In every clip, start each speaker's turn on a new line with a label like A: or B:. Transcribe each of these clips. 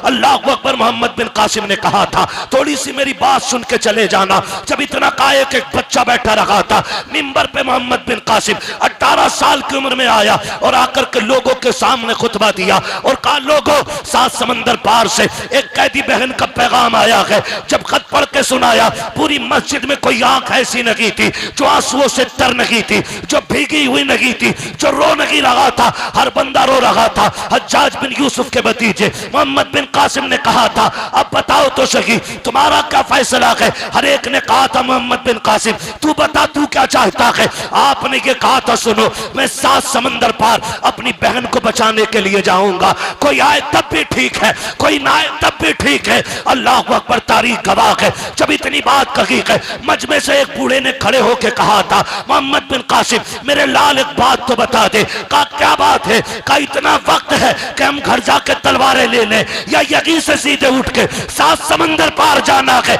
A: अल्लाह अकबर। मोहम्मद बिन कासिम ने कहा था थोड़ी सी मेरी बात सुन के चले जाना। जब इतना काये कि एक बच्चा बैठा रखा था मिंबर पे, मोहम्मद बिन कासिम 18 साल की उम्र में आया और आकर के लोगों के सामने खुतबा दिया और कहा लोगों, 7 समंदर पार से एक कैदी बहन का पैगाम आया है। जब खत पढ़ के सुनाया, पूरी मस्जिद में कोई आंख ऐसी नहीं थी जो आंसुओं से तर नहीं थी, जो भीगी हुई नहीं थी, जो रो नहीं रहा था। हर बंदा रो रहा था। हज्जाज बिन यूसुफ के भतीजे मोहम्मद बिन कासिम ने कहा था अब बताओ तो सही तुम्हारा क्या फैसला है। हर एक ने कहा था मोहम्मद बिन कासिम तू बता तू क्या चाहता है। आपने ये कहा था सुनो, मैं 7 समंदर पार अपनी बहन को बचाने के लिए जाऊंगा। कोई आए तब भी ठीक है, कोई ना आए तब भी ठीक है। अल्लाह अकबर, तारीख गवाह है। जब इतनी बात कही है, मजमे से एक बूढ़े ने खड़े होकर कहा था मोहम्मद बिन कासिम मेरे लाल एक बात तो बता दे। कहा क्या बात है। कहा इतना वक्त है कि हम घर जाके तलवारें ले लें या यहीं से सीधे उठ के 7 समंदर पार जाना है।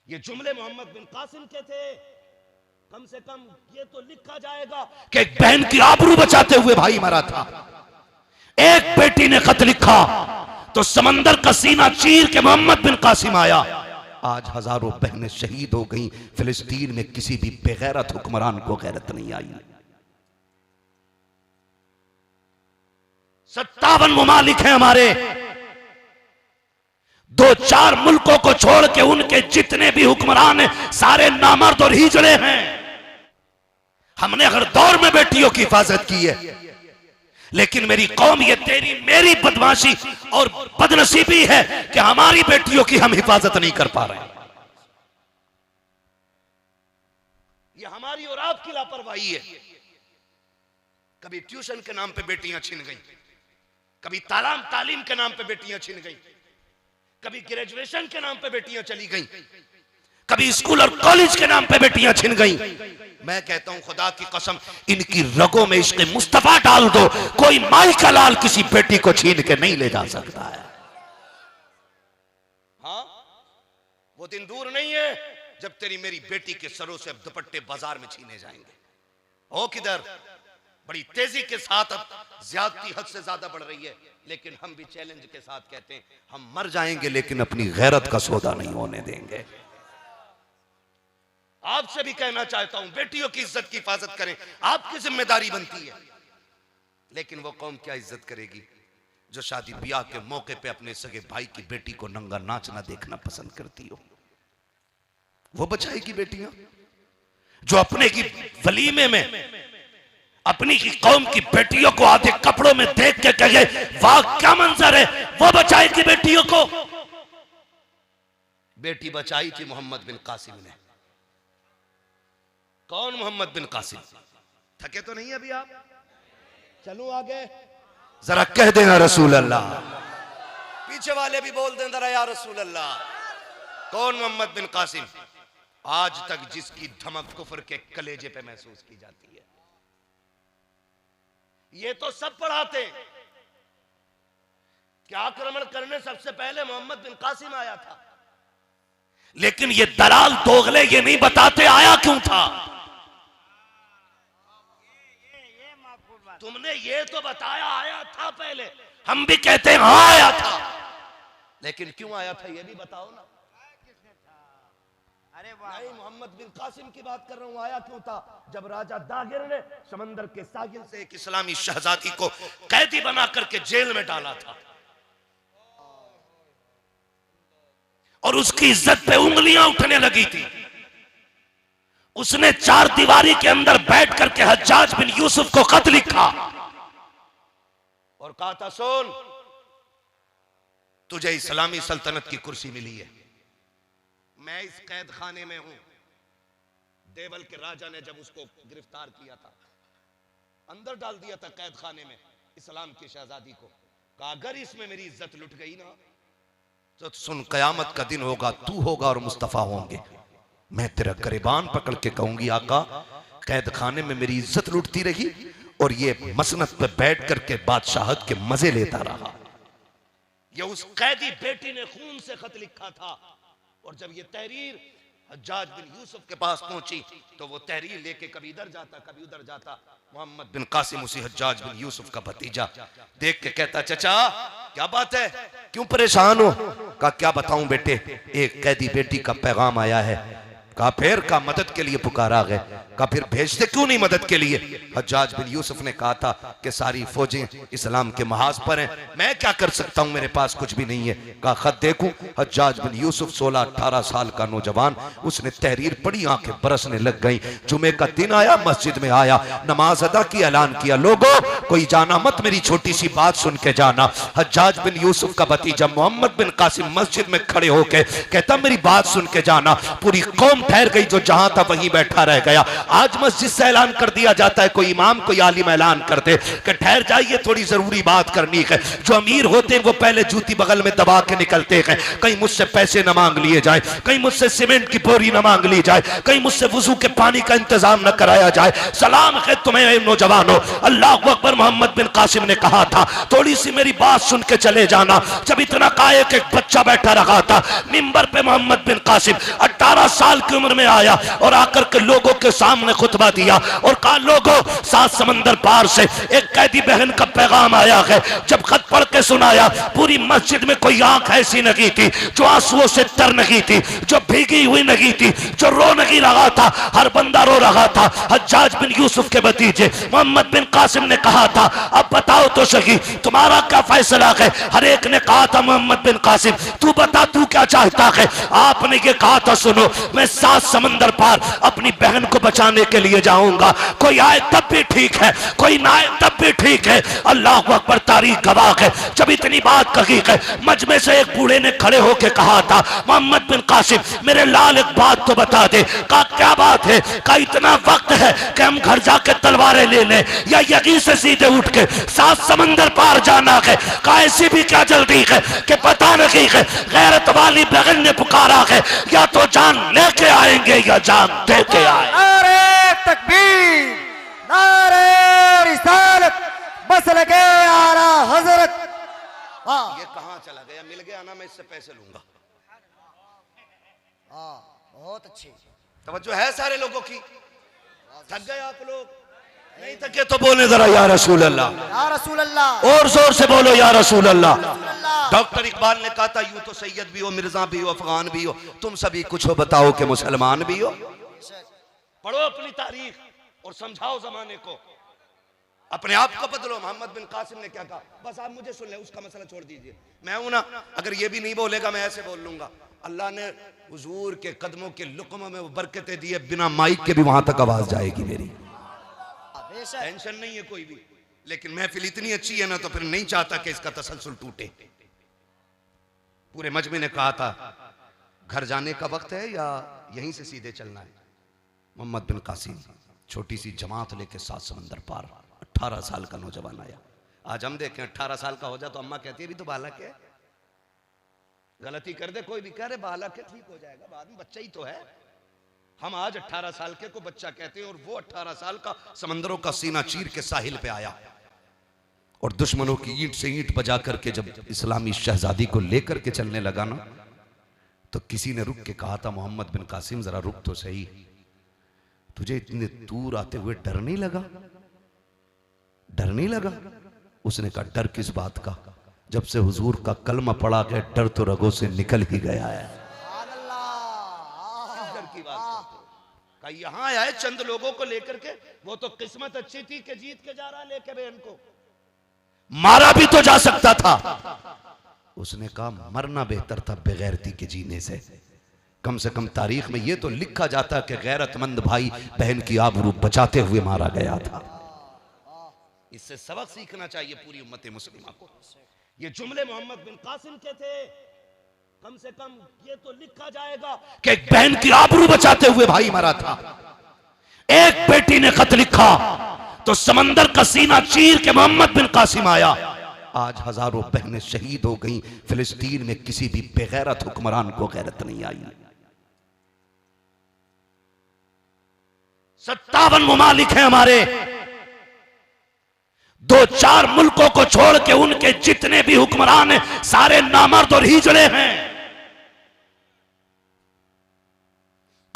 A: ये जुमले मोहम्मद बिन कासिम के थे। कम से कम ये तो लिखा जाएगा कि एक बहन की आबरू बचाते हुए भाई मरा था। एक बेटी ने खत लिखा तो समंदर का सीना चीर के मोहम्मद बिन कासिम आया। आज हजारों बहनें शहीद हो गई। फिलिस्तीन में किसी भी बेगैरत हुक्मरान को गैरत नहीं आई। 57 मुमालिक हैं हमारे। 2-4 मुल्कों को छोड़ के उनके जितने भी हुक्मरान हैं सारे नामर्द और हिजड़े हैं। हमने हर दौर में बेटियों की हिफाजत की है, लेकिन मेरी कौम, ये तेरी मेरी बदमाशी और बदनसीबी है कि हमारी बेटियों की हम हिफाजत नहीं कर पा रहे हैं। ये हमारी और आपकी लापरवाही है। कभी ट्यूशन के नाम पे बेटियां छिन गई, कभी तालीम के नाम पे बेटियां छिन गई, कभी ग्रेजुएशन के नाम पे बेटियां चली गई, कभी स्कूल और कॉलेज के नाम पे बेटियां छिन गई। मैं कहता हूं खुदा की कसम इनकी रगों में इश्क़ मुस्तफा डाल दो, कोई माई का लाल किसी बेटी को छीन के नहीं ले जा सकता है। हाँ, वो दिन दूर नहीं है जब तेरी मेरी बेटी के सरों से अब दुपट्टे बाजार में छीने जाएंगे। ओ किधर, बड़ी तेजी के साथ अब ज्यादती हद से ज्यादा बढ़ रही है, लेकिन हम भी चैलेंज के साथ कहते हैं हम मर जाएंगे लेकिन अपनी गैरत का सौदा नहीं होने देंगे। आपसे भी कहना चाहता हूं बेटियों की इज्जत की हिफाजत करें, आपकी जिम्मेदारी बनती है। लेकिन वो कौम क्या इज्जत करेगी जो शादी ब्याह के मौके पे अपने सगे भाई की बेटी को नंगा नाचना देखना पसंद करती हो। वो बचाएगी बेटियां जो अपने की वलीमे में अपनी की कौम की बेटियों को आधे कपड़ों में देख के कहे वाह क्या मंजर है, वो बचाएगी बेटियों को। बेटी बचाई थी मोहम्मद बिन कासिम ने। कौन मोहम्मद बिन कासिम? थके तो नहीं अभी आप? चलूं आगे, जरा कह देना रसूल अल्लाह। पीछे वाले भी बोल दें जरा या रसूल अल्लाह। कौन मोहम्मद बिन कासिम? आज तक जिसकी धमक कुफर के कलेजे पे महसूस की जाती है। ये तो सब पढ़ाते हैं कि आक्रमण करने सबसे पहले मोहम्मद बिन कासिम आया था, लेकिन ये दलाल दोगले ये नहीं बताते आया क्यों था। तुमने ये तो बताया आया था पहले, हम भी कहते हैं हाँ आया था, लेकिन क्यों आया था ये भी बताओ ना। अरे भाई मोहम्मद बिन कासिम की बात कर रहा हूं, आया क्यों था। जब राजा दागिर ने समंदर के साहिल से एक इस्लामी शहजादी को कैदी बना करके जेल में डाला था और उसकी इज्जत पे उंगलियां उठने लगी थी, उसने 4 दीवारी के अंदर बैठ करके हज्जाज बिन यूसुफ को खत लिखा और कहा था सुन, तुझे इस्लामी सल्तनत की कुर्सी मिली है, मैं इस कैद खाने में हूं। देवल के राजा ने जब उसको गिरफ्तार किया था, अंदर डाल दिया था कैद खाने में इस्लाम की शहजादी को, कहा अगर इसमें मेरी इज्जत लुट गई ना तो सुन कयामत का दिन होगा, तू होगा और मुस्तफा होंगे, मैं तेरा गिरबान पकड़ के कहूंगी आका कैद खाने में मेरी इज्जत लुटती रही और ये मसनद पे बैठ करके बादशाहत के मजे लेता रहा। ये उस कैदी बेटी ने खून से खत लिखा था और जब ये तहरीर हज्जाज बिन यूसुफ के पास पहुंची तो वो तहरीर लेके कभी इधर जाता कभी उधर जाता। मोहम्मद बिन कासिम उसी हज्जाज बिन यूसुफ का भतीजा देख के कहता, चचा क्या बात है, क्यों परेशान हो? कहा क्या बताऊं बेटे, एक कैदी बेटी का पैगाम आया है। कहा फिर? का मदद के लिए पुकारा गए। कहा फिर भेजते क्यों नहीं मदद के लिए? हज्जाज बिन यूसुफ ने कहा था कि सारी फौजें इस्लाम के महाज पर हैं, मैं क्या कर सकता हूं, मेरे पास कुछ भी नहीं है। कहा खत देखूं? हज्जाज बिन यूसुफ 16-18 साल का नौजवान, उसने तहरीर पढ़ी, आंखें बरसने लग गई। जुमे का दिन आया, मस्जिद में आया, नमाज अदा की, ऐलान किया, लोगों कोई जाना मत, मेरी छोटी सी बात सुन के जाना। हज्जाज बिन यूसुफ का भतीजा मोहम्मद बिन कासिम मस्जिद में खड़े होके कहता मेरी बात सुन के जाना। पूरी कौम ठहर गई, जो जहां था वहीं बैठा रह गया। आज मस्जिद से ऐलान कर दिया जाता है, कोई इमाम कोई आलिम ऐलान करते कि ठहर जाइए थोड़ी जरूरी बात करनी है। जो अमीर होते हैं वो पहले जूती बगल में दबा के निकलते हैं, कहीं मुझसे पैसे न मांग लिए जाए, कहीं मुझसे सीमेंट की बोरी न मांग ली जाए, कहीं मुझसे वुजू के पानी का इंतजाम न कराया जाए। सलाम है तुम्हें नौजवानों, अल्लाह अकबर। मोहम्मद बिन कासिम ने कहा था थोड़ी सी मेरी बात सुन के चले जाना। जब इतना कायक एक बच्चा बैठा रहा था मिंबर पे, मोहम्मद बिन कासिम 18 साल की उम्र में आया और आकर के लोगों के सामने खुतबा दिया और कहा लोगों, 7 समंदर पार से एक कैदी बहन का पैगाम आया है। जब खत पढ़ के सुनाया, पूरी मस्जिद में कोई आंख ऐसी नहीं थी जो आंसुओं से तर नहीं थी, जो भीगी हुई नहीं थी, जो रो नहीं रहा था, हर बंदा रो रहा था। हज्जाज बिन यूसुफ के भतीजे मोहम्मद बिन कासिम ने कहा था अब बताओ तो सही तुम्हारा क्या फैसला है? हर एक ने कहा था मोहम्मद बिन कासिम तू बता तू क्या चाहता है? आपने ये कहा था सुनो, मैं 7 समंदर पार अपनी बहन को बचाने के लिए जाऊंगा, कोई आए तब भी ठीक है, कोई ना आए तब भी ठीक है। अल्लाह अकबर, तारीख गवाह है। जब इतनी बात कही है, मजमे से एक बूढ़े ने खड़े होकर कहा था मोहम्मद बिन कासिम मेरे लाल एक बात तो बता दे। कहा क्या बात है? कहा इतना वक्त है कि हम घर जाके तलवारें ले लें या यहीं से सीधे उठ के 7 समंदर पार जाना है? कहा ऐसी भी क्या जल्दी है कि पता नहीं है, गैरत वाली बहन ने पुकारा है, या तो जान लेके आएंगे या जान दे के आए।
B: नारे तकबीर, नारे रिसालत, बस लगे आला हजरत।
A: ये कहां चला गया? मिल गया ना, मैं इससे पैसे लूंगा।
B: बहुत अच्छी
A: तवज्जो है सारे लोगों की? थक गए आप लोग? नहीं थके तो बोले जरा या रसूल अल्लाह,
B: या रसूल अल्लाह,
A: और जोर से बोलो या रसूल अल्लाह। डॉक्टर इकबाल ने कहा था यूं तो सैयद भी हो, मिर्जा भी हो, अफगान भी हो, तुम सभी कुछ हो बताओ कि मुसलमान भी हो। पढ़ो अपनी तारीख और समझाओ जमाने को, अपने आप को बदलो। मोहम्मद बिन कासिम ने क्या कहा? बस आप मुझे सुन ले, उसका मसला छोड़ दीजिए, मैं हूं ना, अगर ये भी नहीं बोलेगा मैं ऐसे बोल लूंगा। अल्लाह ने हुजूर के कदमों के लुक़्मों में वो बरकतें दी है, बिना माइक के भी वहां तक आवाज जाएगी मेरी, टेंशन नहीं है कोई भी। लेकिन महफिल इतनी अच्छी है ना, तो फिर नहीं चाहता कि इसका तसलसल टूटे। पूरे मजमे ने कहा था घर जाने का वक्त है या यहीं से सीधे चलना है? मोहम्मद बिन कासिम छोटी सी जमात लेके 7 समंदर पार, 18 साल का नौजवान आया। आज हम देखें 18 साल का हो जाए तो अम्मा कहती है भी तो बालक है, गलती कर दे कोई भी कह रहे बालक है, ठीक हो जाएगा, बाद में बच्चा ही तो है। हम आज 18 साल के को बच्चा कहते हैं, और वो 18 साल का समंदरों का सीना चीर के साहिल पे आया और दुश्मनों की ईंट से ईंट बजा करके जब इस्लामी शहजादी को लेकर के चलने लगा ना, तो किसी ने रुक के कहा था मोहम्मद बिन कासिम जरा रुक तो सही, तुझे इतने दूर आते हुए डर नहीं लगा? डर नहीं लगा? उसने कहा डर किस बात का, जब से हुजूर का कलमा पड़ा गया डर तो रगों से निकल ही गया है। डर की बात का यहां आया है चंद लोगों को लेकर के, वो तो किस्मत अच्छी थी कि जीत के जा रहा लेके बहन को, मारा भी तो जा सकता था। उसने कहा मरना बेहतर था बेगैरती के जीने से, कम से कम तारीख में ये तो लिखा जाता कि गैरतमंद भाई बहन की आबरू बचाते हुए मारा गया था। इससे सबक सीखना चाहिए पूरी उम्मत मुस्लिमा को। ये जुमले मोहम्मद बिन कासिम के थे, कम से कम ये तो लिखा जाएगा कि एक बहन की आबरू बचाते हुए भाई मरा था। एक बेटी ने खत लिखा तो समंदर का सीना चीर के मोहम्मद बिन कासिम आया। आज हजारों बहनें शहीद हो गई, फिलिस्तीन में किसी भी बेगैरत हुक्मरान को गैरत नहीं आई। 57 मुमालिक हैं हमारे, 2-4 मुल्कों को छोड़ के उनके जितने भी हुक्मरान हैं सारे नामर्द और हिजड़े हैं।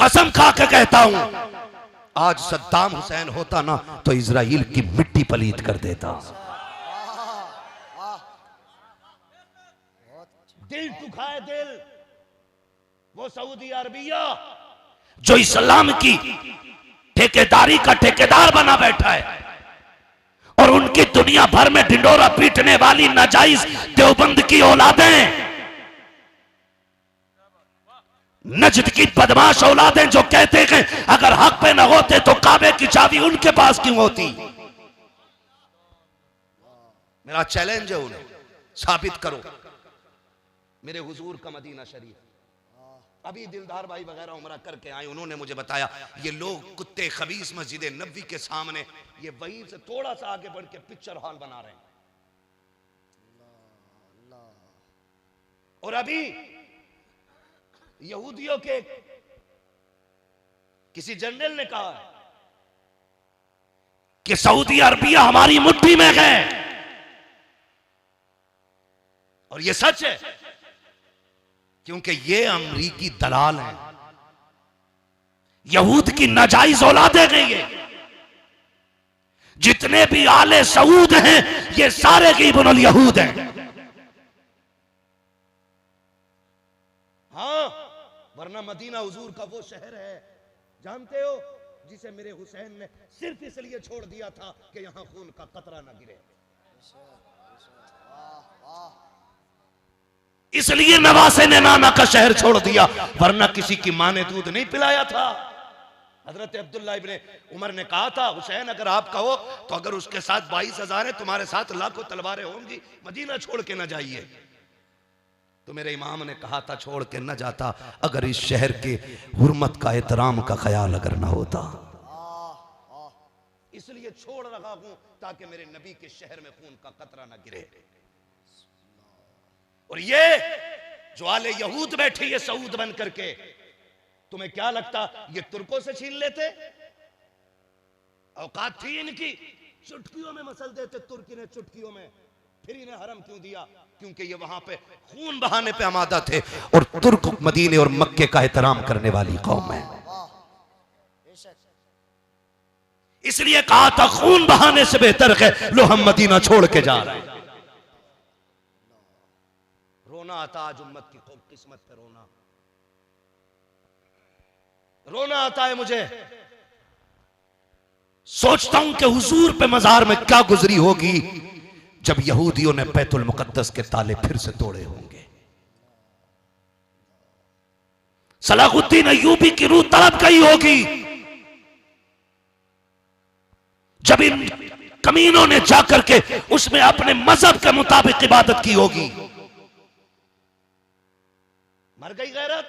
A: कसम खा के कहता हूं, आज सद्दाम हुसैन होता ना तो इजराइल की मिट्टी पलीत कर देता। दिल दुखाए दिल, वो सऊदी अरबिया जो इस्लाम की ठेकेदारी का ठेकेदार बना बैठा है और उनकी दुनिया भर में ढिंडोरा पीटने वाली नाजायज देवबंद की औलादें, नजद की बदमाश औलादें जो कहते हैं अगर हक पे न होते तो काबे की चाबी उनके पास क्यों होती। मेरा चैलेंज है उन्हें, साबित करो मेरे हुजूर का मदीना शरीफ। अभी दिलदार भाई वगैरह उमरा करके आए, उन्होंने मुझे बताया ये लोग कुत्ते खबीस मस्जिद नबवी के सामने ये वहीं से थोड़ा सा आगे बढ़ के पिक्चर हॉल बना रहे हैं। और अभी यहूदियों के किसी जनरल ने कहा है कि सऊदी अरबिया हमारी मुट्ठी में है, और ये सच है क्योंकि ये अमरीकी दलाल हैं, यहूद की नाजायज औलादें हैं। ये जितने भी आले सऊद हैं ये सारे के इब्नुल यहूद हैं। हाँ, वरना मदीना हुजूर का वो शहर है, जानते हो, जिसे मेरे हुसैन ने सिर्फ इसलिए छोड़ दिया था कि यहां खून का कतरा ना गिरे। इसलिए नवासे ने नाना का शहर छोड़ दिया, वरना किसी की मां ने दूध नहीं पिलाया था। हजरत अब्दुल्ला इब्ने उमर ने कहा था, हुसैन अगर आप कहो तो अगर उसके साथ 22,000 है, तुम्हारे साथ लाखों तलवारें होंगी, मदीना छोड़ के ना जाइए। तो मेरे इमाम ने कहा था छोड़ के न जाता अगर इस शहर के हुर्मत का एहतराम का ख्याल अगर ना होता। इसलिए छोड़ रहा हूं ताकि मेरे नबी के शहर में खून का कतरा ना गिरे। और ये जो आले यहूद बैठी है सऊद बन करके, तुम्हें क्या लगता ये तुर्कों से छीन लेते? औकात थी इनकी, चुटकियों में मसल देते तुर्की ने, चुटकियों में। फिर इन्हें हरम क्यों दिया? क्योंकि ये वहां पे खून बहाने पे आमादा थे, और तुर्क मदीने और मक्के का एहतराम करने वाली कौम है। इसलिए कहा था खून बहाने से बेहतर है लो हम मदीना छोड़ के जा रहे हैं। रोना आता आज उम्मत की खूब किस्मत पे रोना, रोना आता है मुझे। सोचता हूं कि हुजूर पे मजार में क्या गुजरी होगी जब यहूदियों ने बैतुल मुकद्दस के ताले फिर से तोड़े होंगे। सलाहुद्दीन अय्यूबी की रूह तड़प गई होगी जब इन कमीनों ने जाकर के उसमें अपने मजहब के मुताबिक इबादत की होगी। मर गई गैरत।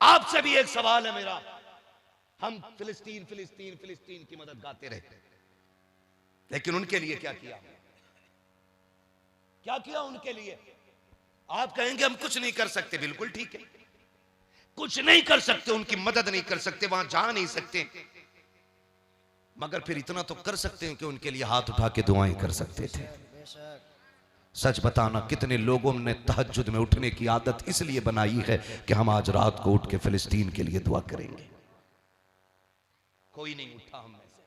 A: आपसे भी एक सवाल है मेरा, हम फिलिस्तीन फिलिस्तीन फिलिस्तीन की मदद गाते रहे, लेकिन उनके लिए क्या किया? क्या किया उनके लिए? आप कहेंगे हम कुछ नहीं कर सकते, बिल्कुल ठीक है, कुछ नहीं कर सकते, उनकी मदद नहीं कर सकते, वहां जा नहीं सकते, मगर फिर इतना तो कर सकते हैं कि उनके लिए हाथ उठा के दुआएं कर सकते थे। सच बताना कितने लोगों ने तहज्जुद में उठने की आदत इसलिए बनाई है कि हम आज रात को उठ के फिलिस्तीन के लिए दुआ करेंगे। कोई नहीं उठा हम में से।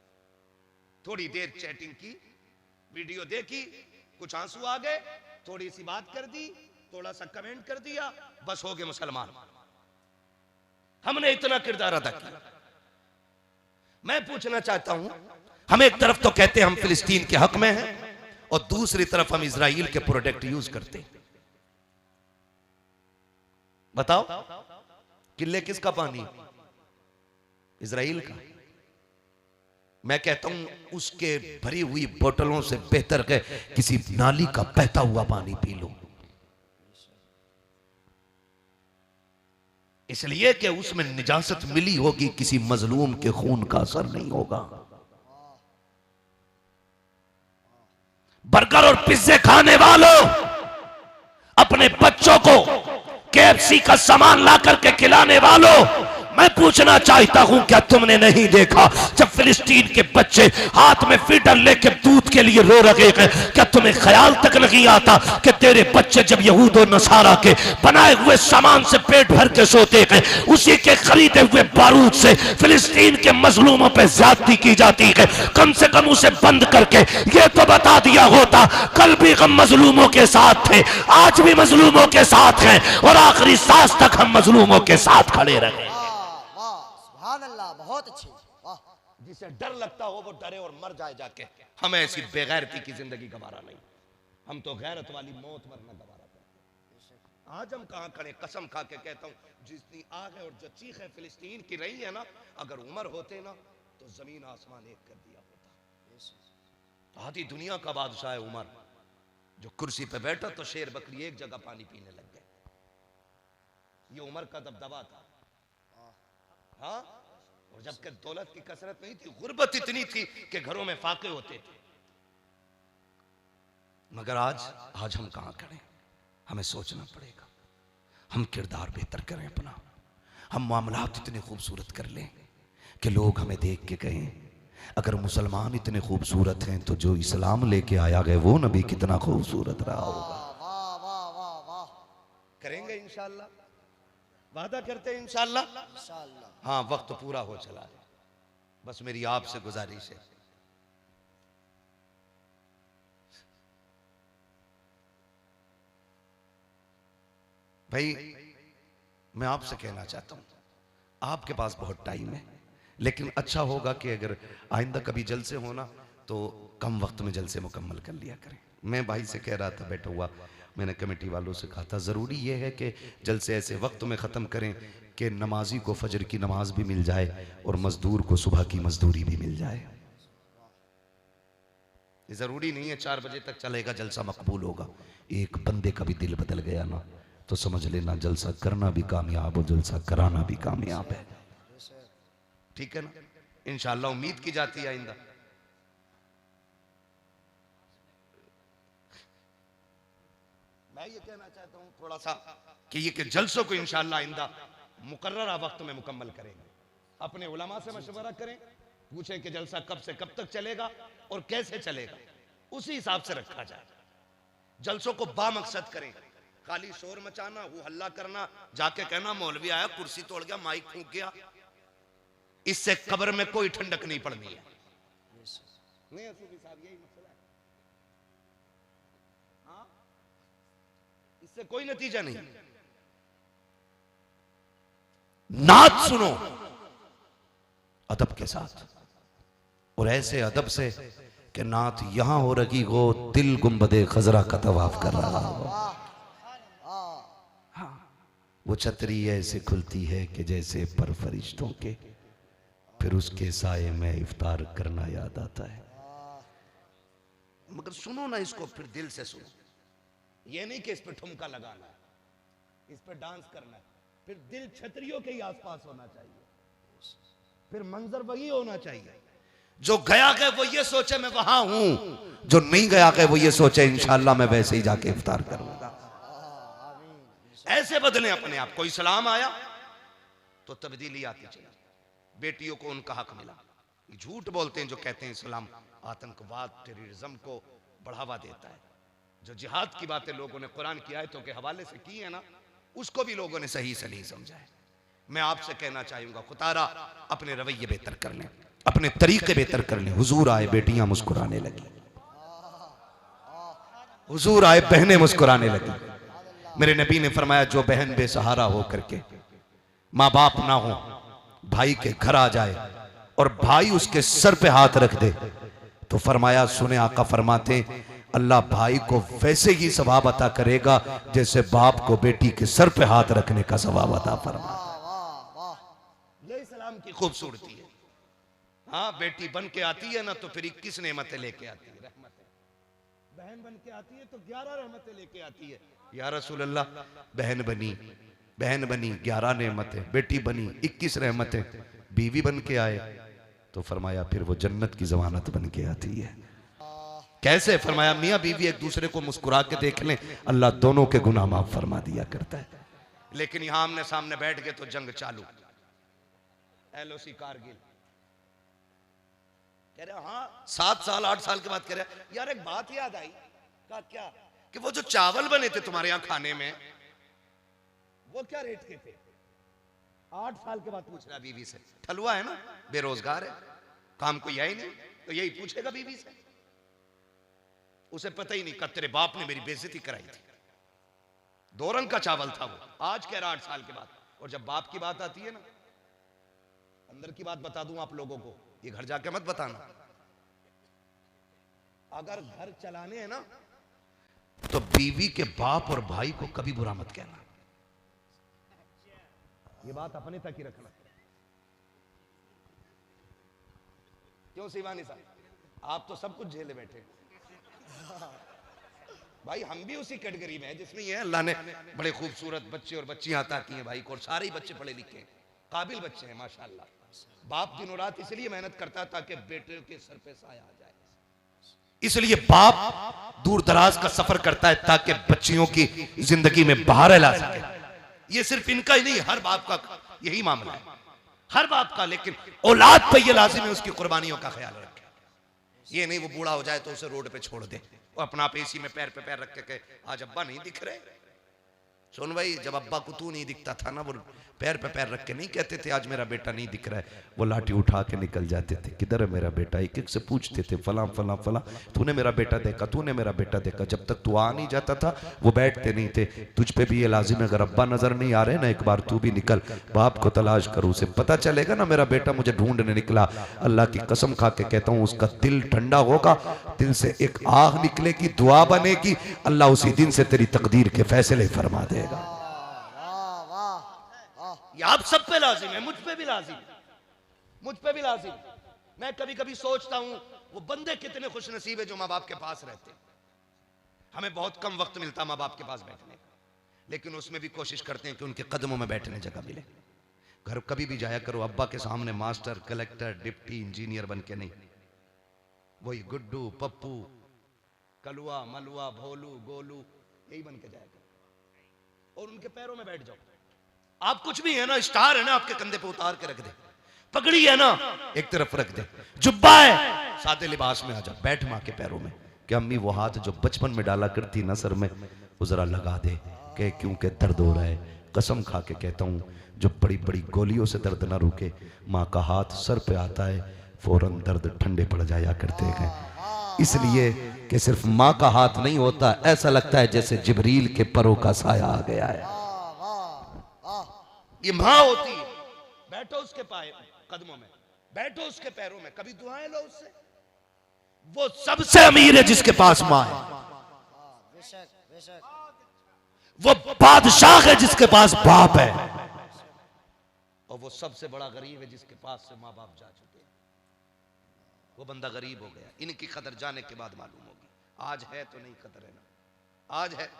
A: थोड़ी देर चैटिंग की, वीडियो देखी, कुछ आंसू आ गए, थोड़ी सी बात कर दी, थोड़ा सा कमेंट कर दिया, बस हो गए मुसलमान। हमने इतना किरदार अदा किया। मैं पूछना चाहता हूं, हम एक तरफ तो कहते हैं हम फिलिस्तीन के हक में हैं और दूसरी तरफ हम इजराइल के प्रोडक्ट यूज करते हैं। बताओ किले किसका पानी? इजराइल का। मैं कहता हूं उसके भरी हुई बोतलों से बेहतर है किसी नाली का बहता हुआ पानी पी लो, इसलिए कि उसमें निजासत मिली होगी, किसी मजलूम के खून का असर नहीं होगा। बर्गर और पिज्जे खाने वालों, अपने बच्चों को KFC का सामान ला करके खिलाने वालों, मैं पूछना चाहता हूं, क्या तुमने नहीं देखा जब फिलिस्तीन के बच्चे हाथ में फीडर लेके दूध के लिए रो रहे हैं, क्या तुम्हें ख्याल तक नहीं आता कि तेरे बच्चे जब यहूद और नसारा के बनाए हुए सामान से पेट भर के सोते हैं, उसी के खरीदे हुए बारूद से फिलिस्तीन के मजलूमों पे ज्यादती की जाती है? कम से कम उसे बंद करके ये तो बता दिया होता, कल भी हम मजलूमों के साथ थे, आज भी मजलूमों के साथ हैं और आखिरी सांस तक हम मजलूमों के साथ खड़े रहे।
B: वाह सुभान अल्लाह, बहुत अच्छी। वाह,
A: जिसे डर लगता हो वो डरे और मर जाए जाके। हमें ऐसी बेगैरती की जिंदगी गवारा नहीं, हम तो गैरत वाली मौत मरना गवारा करते हैं। आज हम कहां खड़े, कसम खा के कहता हूं, जितनी आग है और जो चीख है फिलिस्तीन की रही है ना, अगर उमर होते ना तो जमीन आसमान एक कर दिया होता। आधी दुनिया का बादशाह है उमर, जो कुर्सी पे बैठा तो शेर बकरी एक जगह पानी पीने लग गए। ये उमर का दबदबा था। हाँ, और जबकि दौलत की कसरत नहीं थी, गुर्बत इतनी थी कि घरों में फाके होते थे। मगर आज हम कहां खड़े, हमें सोचना पड़ेगा। हम किरदार बेहतर करें अपना, हम मामलात इतने खूबसूरत कर लें कि लोग हमें देख के कहें, अगर मुसलमान इतने खूबसूरत हैं तो जो इस्लाम लेके आया गया वो नबी कितना खूबसूरत रहा होगा।
B: वाह वाह वाह वाह।
A: करेंगे इंशाअल्लाह, वादा करते हैं इंशाअल्लाह।
B: इंशाअल्लाह।
A: हाँ, वक्त तो पूरा हो चला है, बस मेरी आपसे गुजारिश है, भाई मैं आपसे कहना चाहता हूं, आपके पास बहुत टाइम है, लेकिन अच्छा होगा कि अगर आइंदा कभी जलसे होना तो कम वक्त में जलसे मुकम्मल कर लिया करें। मैं भाई से कह रहा था बैठा हुआ, मैंने कमेटी वालों से कहा था ज़रूरी यह है कि जलसे ऐसे वक्त में ख़त्म करें कि नमाजी को फजर की नमाज भी मिल जाए और मजदूर को सुबह की मजदूरी भी मिल जाए। ये ज़रूरी नहीं है 4 बजे तक चलेगा जलसा मकबूल होगा। एक बंदे का भी दिल बदल गया ना तो समझ लेना जलसा करना भी कामयाब और जलसा कराना भी कामयाब है। ठीक है ना, इंशाअल्लाह उम्मीद की जाती है आइंदा। मैं ये कहना चाहता हूं थोड़ा सा कि ये कि जलसों को इंशाअल्लाह आइंदा मुकर्ररा वक्त में मुकम्मल करेंगे। अपने उलमा से मशवरा करें, पूछें कि जलसा कब से कब तक चलेगा और कैसे चलेगा, उसी हिसाब से रखा जाए। जलसों को बामकसद करें, खाली शोर मचाना, वो हल्ला करना, जाके कहना मौलवी आया कुर्सी तोड़ गया माइक फूंक गया, इससे कब्र में कोई ठंडक नहीं पड़नी है। नहीं असूफी साहब, यही मसला है। हाँ, इससे कोई नतीजा नहीं। नात सुनो अदब के साथ, और ऐसे अदब से कि नात यहां हो रही हो, दिल गुंबदे खजरा का तवाफ कर रहा हो। वो छतरी ऐसे खुलती है कि जैसे पर फरिश्तों के, फिर उसके साये में इफ्तार करना याद आता है। मगर सुनो ना इसको, फिर दिल से सुनो। ये नहीं कि इस पे ठुमका लगाना है, इस पे डांस करना है, फिर दिल छतरियों के ही आसपास होना चाहिए, फिर मंजर वही होना चाहिए। जो गया गए वो ये सोचे मैं वहां हूं, जो नहीं गया गए वो ये सोचे इंशाअल्लाह मैं वैसे ही जाके इफ्तार करूंगा। ऐसे बदले अपने आप को। इस्लाम आया तो तब्दीली आती चली, बेटियों को उनका हक मिला। झूठ बोलते हैं जो कहते हैं इस्लाम आतंकवाद टेररिज्म को बढ़ावा देता है। जो जिहाद की बातें लोगों ने कुरान की आयतों के हवाले से की है ना, उसको भी लोगों ने सही से नहीं समझा है। मैं आपसे कहना चाहूंगा खुतारा अपने रवैये बेहतर कर लें, अपने तरीके बेहतर कर लें। हुजूर आए, बेटियां मुस्कुराने लगी, हुजूर आए, बहनें मुस्कुराने लगी। मेरे नबी ने फरमाया जो बहन बेसहारा हो करके, माँ बाप ना हो, भाई के घर आ जाए और भाई उसके सर पे हाथ रख दे, तो फरमाया सुने आका फरमाते अल्लाह भाई को वैसे ही सवाब अता करेगा जैसे बाप को बेटी के सर पे हाथ रखने का सवाब अता फरमाता। ये इस्लाम की खूबसूरती है। हाँ, बेटी बन के आती है ना तो फिर 21 नेमतें लेके आती है, रहमतें। बहन बन के आती है तो 11 रहमतें लेके आती है। या रसूल अल्लाह, बहन बनी 11 नेमतें, बेटी बनी 21 रहमतें, बीवी बन के आए तो फरमाया फिर वो जन्नत की जमानत बन के आती है। कैसे? फरमाया मियाँ बीवी एक दूसरे को मुस्कुरा के देख लें, अल्लाह दोनों के गुनाह माफ फरमा दिया करता है। लेकिन यहां आमने सामने बैठ गए तो जंग चालू।
C: LOC कारगिल। कह रहे हाँ 7 साल 8 साल के बाद कह रहे यार एक बात याद आई। कहा क्या? कि वो जो चावल बने थे तुम्हारे यहाँ खाने में वो क्या रेट के थे? 8 साल के बाद पूछ रहा बीवी से। ठलुआ है ना, बेरोजगार है, काम कोई है ही नहीं, तो यही पूछेगा बीवी से। उसे पता ही नहीं, कहा तेरे बाप ने मेरी बेइज्जती कराई थी। 2 रंग का चावल था वो, आज कह रहा 8 साल के बाद। और जब बाप की बात आती है ना, अंदर की बात बता दूं आप लोगों को, ये घर जाके मत बताना। अगर घर चलाने हैं ना तो बीवी के बाप और भाई को कभी बुरा मत कहना। ये बात अपने तक ही रखना। क्यों शिवानी साहब, आप तो सब कुछ झेले बैठे। भाई हम भी उसी कैटेगरी में है जिसमें ये अल्लाह ने बड़े खूबसूरत बच्चे और बच्चियां अता की हैं भाई को, और सारे ही बच्चे पढ़े लिखे हैं, काबिल बच्चे हैं माशाल्लाह। बाप दिनों रात इसलिए मेहनत करता है ताकि बेटे के सर पे साया आ जाए। इसलिए बाप दूर दराज का सफर करता है ताकि बच्चियों की जिंदगी में बहार ला सके। ये सिर्फ इनका ही नहीं, हर बाप का यही मामला है, हर बाप का। लेकिन औलाद पे ये लाजिम है उसकी कुर्बानियों का ख्याल रखे। ये नहीं वो बूढ़ा हो जाए तो उसे रोड पे छोड़ दे, वो अपना आप एसी में पैर पे पैर रख के आज अब्बा नहीं दिख रहे। सुन भाई, जब अब्बा को तू नहीं दिखता था ना, वो पैर पे पैर रख के नहीं कहते थे आज मेरा बेटा नहीं दिख रहा है, वो लाठी उठा के निकल जाते थे। किधर है मेरा बेटा? एक एक से पूछते थे, फला फला फला तूने मेरा बेटा देखा, तूने मेरा बेटा देखा। जब तक तू आ नहीं जाता था वो बैठते नहीं थे। तुझ पे भी ये लाजिम है, अगर अब्बा नजर नहीं आ रहे ना, एक बार तू भी निकल, बाप को तलाश कर, उसे पता चलेगा ना मेरा बेटा मुझे ढूंढने निकला। अल्लाह की कसम खा के कहता हूँ उसका दिल ठंडा होगा, दिल से एक आग निकलेगी, दुआ बनेगी, अल्लाह उसी दिन से तेरी तकदीर के फैसले फरमा देगा। ये आप सब पे लाजिम है, मुझ पे भी लाजिम, मुझ पे भी लाजिम। मैं कभी कभी सोचता हूं वो बंदे कितने खुश नसीब है जो माँ बाप के पास रहते हैं। हमें बहुत कम वक्त मिलता माँ बाप के पास बैठने का, लेकिन उसमें भी कोशिश करते हैं कि उनके कदमों में बैठने जगह मिले। घर कभी भी जाया करो अब्बा के सामने मास्टर, कलेक्टर, डिप्टी इंजीनियर बन के नहीं, वही गुड्डू, पप्पू, कलुआ, मलुआ, भोलू, गोलू, यही बन के जाया करो और उनके पैरों में बैठ जाओ। आप कुछ भी है ना, स्टार है ना, आपके कंधे पे उतार के रख दे, पगड़ी है ना एक तरफ रख दे, जुब्बा है सादे लिबास में आ जा, बैठ माँ के पैरों में कि अम्मी वो हाथ जो बचपन में डाला करती ना सर में, वो जरा लगा दे कि क्योंकि दर्द हो रहा है। कसम खा के कहता हूँ जो बड़ी बड़ी गोलियों से दर्द ना रुके, माँ का हाथ सर पे आता है फौरन दर्द ठंडे पड़ जाया करते हैं। इसलिए कि सिर्फ माँ का हाथ नहीं होता, ऐसा लगता है जैसे जिब्रील के परों का साया आ गया है। ये माँ होती है, बैठो उसके पाए कदमों में, बैठो उसके पैरों में, कभी दुआएं लो उससे। वो सबसे अमीर है जिसके पास माँ है,
B: बेशक बेशक।
C: वो बादशाह है जिसके पास बाप है, और वो सबसे बड़ा गरीब है जिसके पास से माँ बाप जा चुके हैं। वो बंदा गरीब हो गया। इनकी कदर जाने के बाद मालूम होगी। आज है तो नहीं कदर है ना, आज है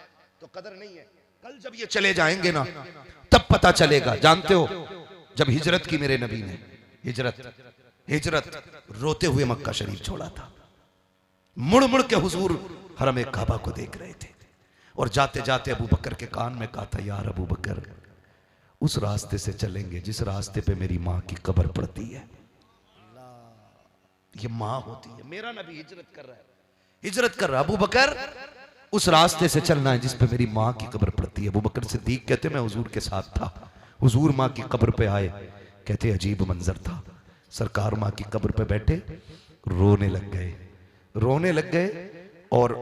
C: तो कदर नहीं है, कल जब ये चले जाएंगे ना तब पता चलेगा। जानते हो जब हिजरत की मेरे नबी ने हिजरत रोते हुए मक्का शरीफ छोड़ा था, मुड़ मुड़ के हुजूर हरम काबा को देख रहे थे और जाते जाते अबू बकर के कान में कहा था, यार अबू बकर उस रास्ते से चलेंगे जिस रास्ते पे मेरी माँ की कब्र पड़ती है। ये माँ होती है। मेरा नबी हिजरत कर रहा है, हिजरत कर रहा, अबू बकर उस रास्ते से चलना है जिस पे मेरी माँ की कब्र पड़ती है। अबू बकर सिद्दीक कहते मैं हुजूर के साथ था, हुजूर माँ की कब्र पे आए, कहते अजीब मंजर था, सरकार माँ की कब्र पे बैठे रोने लग गए और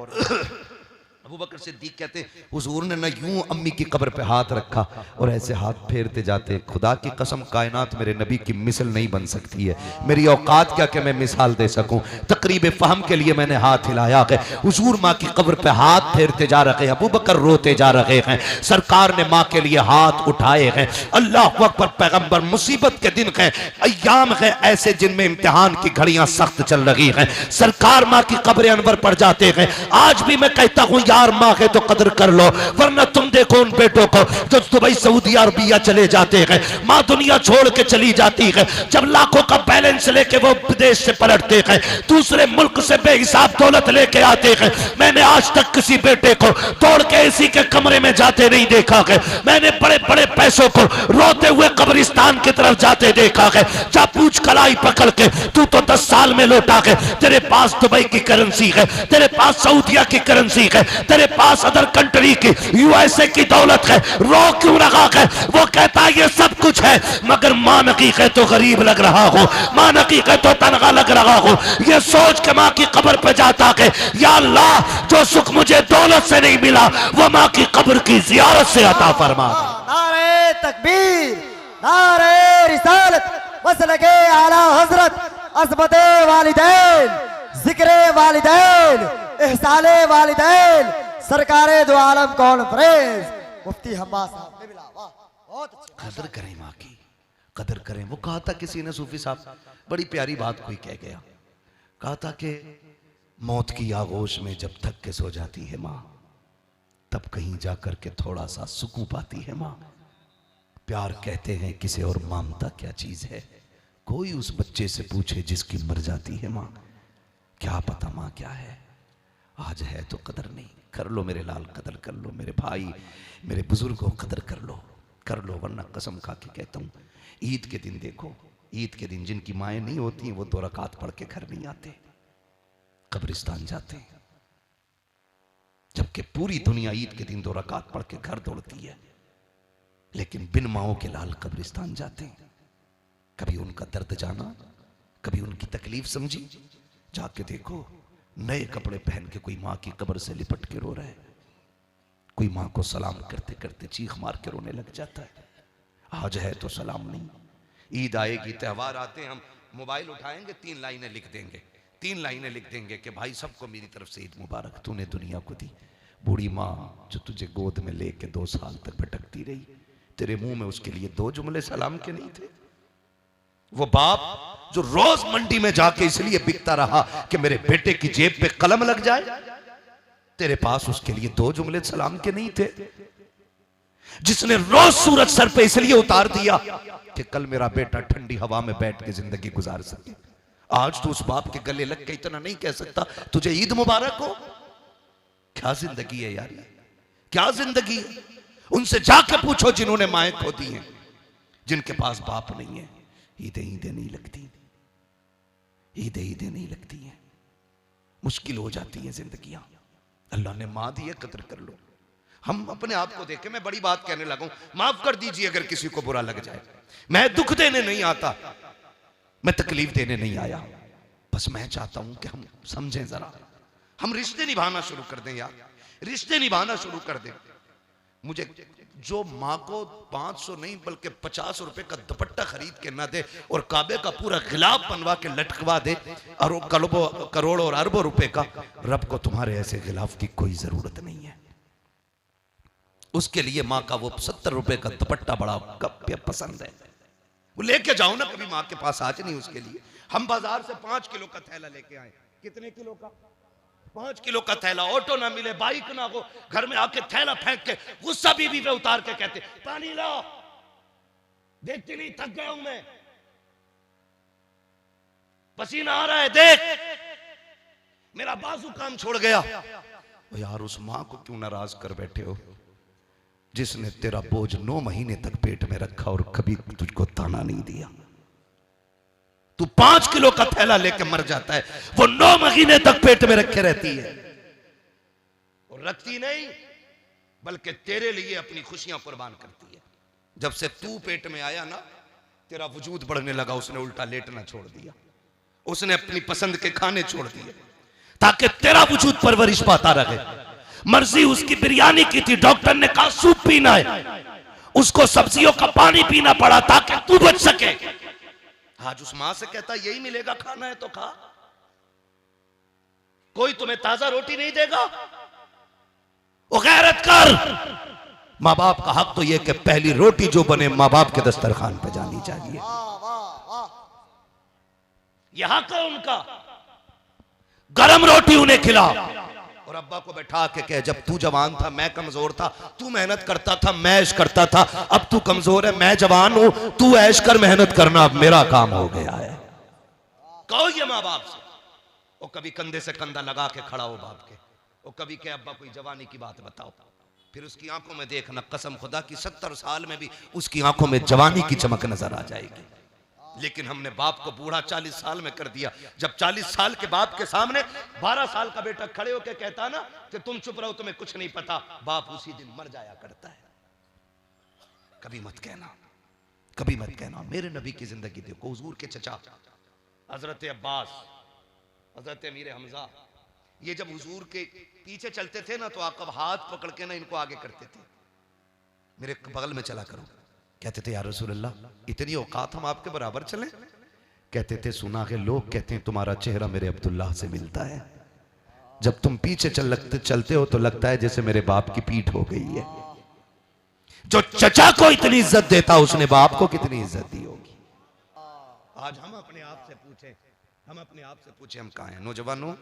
C: अबू बकर सिद्दीक कहते हुजूर ने ना यूं अम्मी की कब्र पे हाथ रखा और ऐसे हाथ फेरते जाते, खुदा की कसम कायनात मेरे नबी की मिसल नहीं बन सकती है, मेरी औकात क्या कि मैं मिसाल दे सकूं। तकरीब फहम के लिए मैंने हाथ हिलाया है, हुजूर माँ की कब्र पे हाथ फेरते जा रहे हैं, अबू बकर रोते जा रहे हैं, सरकार ने माँ के लिए हाथ उठाए हैं। अल्लाह अकबर, पैगंबर, मुसीबत के दिन है, अय्याम है ऐसे जिनमें इम्तिहान की घड़ियां सख्त चल रही हैं, सरकार माँ की कब्र अनवर पर जाते हैं। आज भी मैं कहता हूं यार माँ है तो कदर कर लो, वरना तुम
A: देखो उन बेटों को जो दुबई सऊदी अरबिया चले जाते हैं, माँ दुनिया छोड़ के चली जाती है, जब लाखों का बैलेंस लेके वो विदेश से पलटते हैं, दूसरे मुल्क से बेहिसाब दौलत लेके आते हैं। मैंने आज तक किसी बेटे को तोड़ के इसी के कमरे में जाते नहीं देखा है। मैंने बड़े बड़े पैसों को रोते हुए कब्रिस्तान की तरफ जाते देखा है। जा पूछ कलाई पकड़ के, तू तो 10 साल में लौटा है, तेरे पास दुबई की करेंसी है, तेरे पास सऊदिया की करेंसी है, तेरे पास अदर कंट्री की यूएसए की दौलत है, रो क्यों रहा है? वो कहता है ये सब कुछ है, मगर मां नकी है तो गरीब लग रहा हो, मां नकी है तो तनखा लग रहा हो। ये सोच के मां की कब्र पे जाता है, या अल्लाह जो सुख मुझे दौलत से नहीं मिला वो मां की कब्र की जियारत से अता फरमा।
B: नारे तकबीर, नारे रिसालत, मसलके आला हजरत, अज़मते वालिदैन, जिक्रे वालिदैन, इहसाने वालिदैन, सरकारे दो आलम कॉन्फ्रेंस मुफ्ती हम्मा साहब ने मिला। वाह, बहुत अच्छा।
C: कदर करें माँ की, कदर करें। वो कहा था किसी ने, सूफी साहब, बड़ी प्यारी बात कोई कह गया, कहा था कि मौत की आगोश में जब थक के सो जाती है माँ, तब कहीं जाकर के थोड़ा सा सुकून पाती है माँ। प्यार कहते हैं किसे और ममता क्या चीज है, कोई उस बच्चे से पूछे जिसकी मर जाती है माँ। क्या पता माँ क्या है, आज है तो कदर नहीं। कर लो मेरे लाल, कदर कर लो मेरे भाई, मेरे बुजुर्गों, कदर कर लो, वरना कसम खा के कहता हूँ, ईद के दिन देखो, ईद के दिन जिनकी माएँ नहीं होती वो 2 रकात पढ़ के घर नहीं आते, कब्रिस्तान जाते हैं। जबकि पूरी दुनिया ईद के दिन 2 रकात पढ़ के घर दौड़ती है, लेकिन बिन माओ के लाल कब्रिस्तान जाते हैं। कभी उनका दर्द जाना, कभी उनकी तकलीफ समझी? जाके देखो, नए कपड़े पहन के कोई माँ की कब्र से लिपट के रो रहा है, कोई माँ को सलाम करते करते चीख मार के रोने लग जाता है। आज है तो सलाम नहीं। ईद आएगी, त्यौहार आते हैं, हम मोबाइल उठाएंगे, 3 लाइनें लिख देंगे, 3 लाइनें लिख देंगे कि भाई सबको मेरी तरफ से ईद मुबारक, तूने दुनिया को दी। बूढ़ी माँ जो तुझे गोद में लेके 2 साल तक भटकती रही, तेरे मुंह में उसके लिए 2 जुमले सलाम के नहीं थे? वो बाप जो रोज मंडी में जाके इसलिए बिकता रहा कि मेरे बेटे की जेब पे कलम लग जाए, तेरे पास उसके लिए 2 जुमले सलाम के नहीं थे? जिसने रोज सूरज सर पे इसलिए उतार दिया कि कल मेरा बेटा ठंडी हवा में बैठ के जिंदगी गुजार सके, आज तो उस बाप के गले लग के इतना नहीं कह सकता तुझे ईद मुबारक हो? क्या जिंदगी है यार, क्या जिंदगी है? उनसे जाके पूछो जिन्होंने माएं खो दी हैं, जिनके पास बाप नहीं है। ईदें नहीं लगती, ईदें नहीं लगती हैं, मुश्किल हो जाती है जिंदगियां। अल्लाह ने मां दी है, कदर कर लो। हम अपने आप को देखें, मैं बड़ी बात कहने लगा हूं, माफ कर दीजिए अगर किसी को बुरा लग जाए। मैं दुख देने नहीं आता, मैं तकलीफ देने नहीं आया, बस मैं चाहता हूं कि हम समझें जरा, हम रिश्ते निभाना शुरू कर दें यार, रिश्ते निभाना शुरू कर दें। मुझे जो माँ को 500 नहीं बल्कि 50 रुपए का दुपट्टा खरीद के ना दे और काबे का पूरा गिलाफ बनवा के लटकवा दे और करोड़ों और अरबों रुपए का, रब को तुम्हारे ऐसे गिलाफ की कोई जरूरत नहीं है। उसके लिए माँ का वो 70 रुपए का दुपट्टा बड़ा पसंद है, वो लेके जाओ ना कभी माँ के पास, आज नहीं उसके लिए। हम बाजार से 5 किलो का थैला लेके आए, कितने किलो का? 5 किलो का थैला, ऑटो ना मिले, बाइक ना हो, घर में आके थैला फेंक के गुस्सा बीवी पे उतार के कहते पानी लाओ, देखती नहीं थक गया हूं मैं, पसीना आ रहा है, देख मेरा बाजू काम छोड़ गया। ओ यार, उस मां को क्यों नाराज कर बैठे हो जिसने तेरा बोझ 9 महीने तक पेट में रखा और कभी तुझको ताना नहीं दिया। तू 5 किलो का थैला लेके मर जाता है, वो 9 महीने तक पेट में रखे रहती है और रखती नहीं बल्कि तेरे लिए अपनी खुशियां कुर्बान करती है। जब से तू पेट में आया ना, तेरा वजूद बढ़ने लगा, उसने उल्टा लेटना छोड़ दिया, उसने अपनी पसंद के खाने छोड़ दिए ताकि तेरा वजूद परवरिश पाता रहे। मर्जी उसकी बिरयानी की थी, डॉक्टर ने कहा सूप पीना है, उसको सब्जियों का पानी पीना पड़ा ताकि तू बच सके। आज उस मां से कहता यही मिलेगा, खाना है तो खा, कोई तुम्हें ताजा रोटी नहीं देगा, वो गैरत कर। माँ बाप का हक तो यह कि पहली रोटी जो बने माँ बाप के दस्तरखान पे जानी चाहिए, यह हक है उनका। गरम रोटी उन्हें खिला, और अब्बा को बैठा के कहे, जब तू जवान था मैं कमजोर था, तू मेहनत करता था मैं ऐश करता था, अब तू कमजोर है मैं जवान हूं, तू ऐश कर मेहनत करना, अब मेरा काम हो गया है। कहो ये माँ बाप से, वो कभी कंधे से कंधा लगा के खड़ा हो बाप के, वो कभी कहे अब्बा कोई जवानी की बात बताओ, फिर उसकी आंखों में देखना कसम खुदा की 70 साल में भी उसकी आंखों में जवानी की चमक नजर आ जाएगी। लेकिन हमने बाप को बूढ़ा 40 साल में कर दिया। जब 40 साल के बाप के सामने 12 साल का बेटा खड़े होकर कहता ना कि तुम चुप रहो तुम्हें कुछ नहीं पता, बाप उसी दिन मर जाया करता है। कभी मत कहना, कभी मत कहना। मेरे नबी की जिंदगी देखो, हुजूर के चचा हजरत अब्बास, हजरत अमीर हमजा, ये जब हुजूर के पीछे चलते थे ना तो आका हाथ पकड़ के ना इनको आगे करते थे, मेरे बगल में चला करो। कहते थे या रसूल अल्लाह इतनी औकात हम आपके बराबर चले? कहते थे सुना है लोग कहते हैं तुम्हारा चेहरा मेरे अब्दुल्लाह से मिलता है, जब तुम पीछे चलते हो तो लगता है जैसे मेरे बाप की पीठ हो गई है। जो चचा को इतनी इज्जत देता उसने बाप को कितनी इज्जत दी होगी। आज हम अपने आप से पूछें, हम अपने आप से पूछें हम कहाँ हैं। नौजवानों,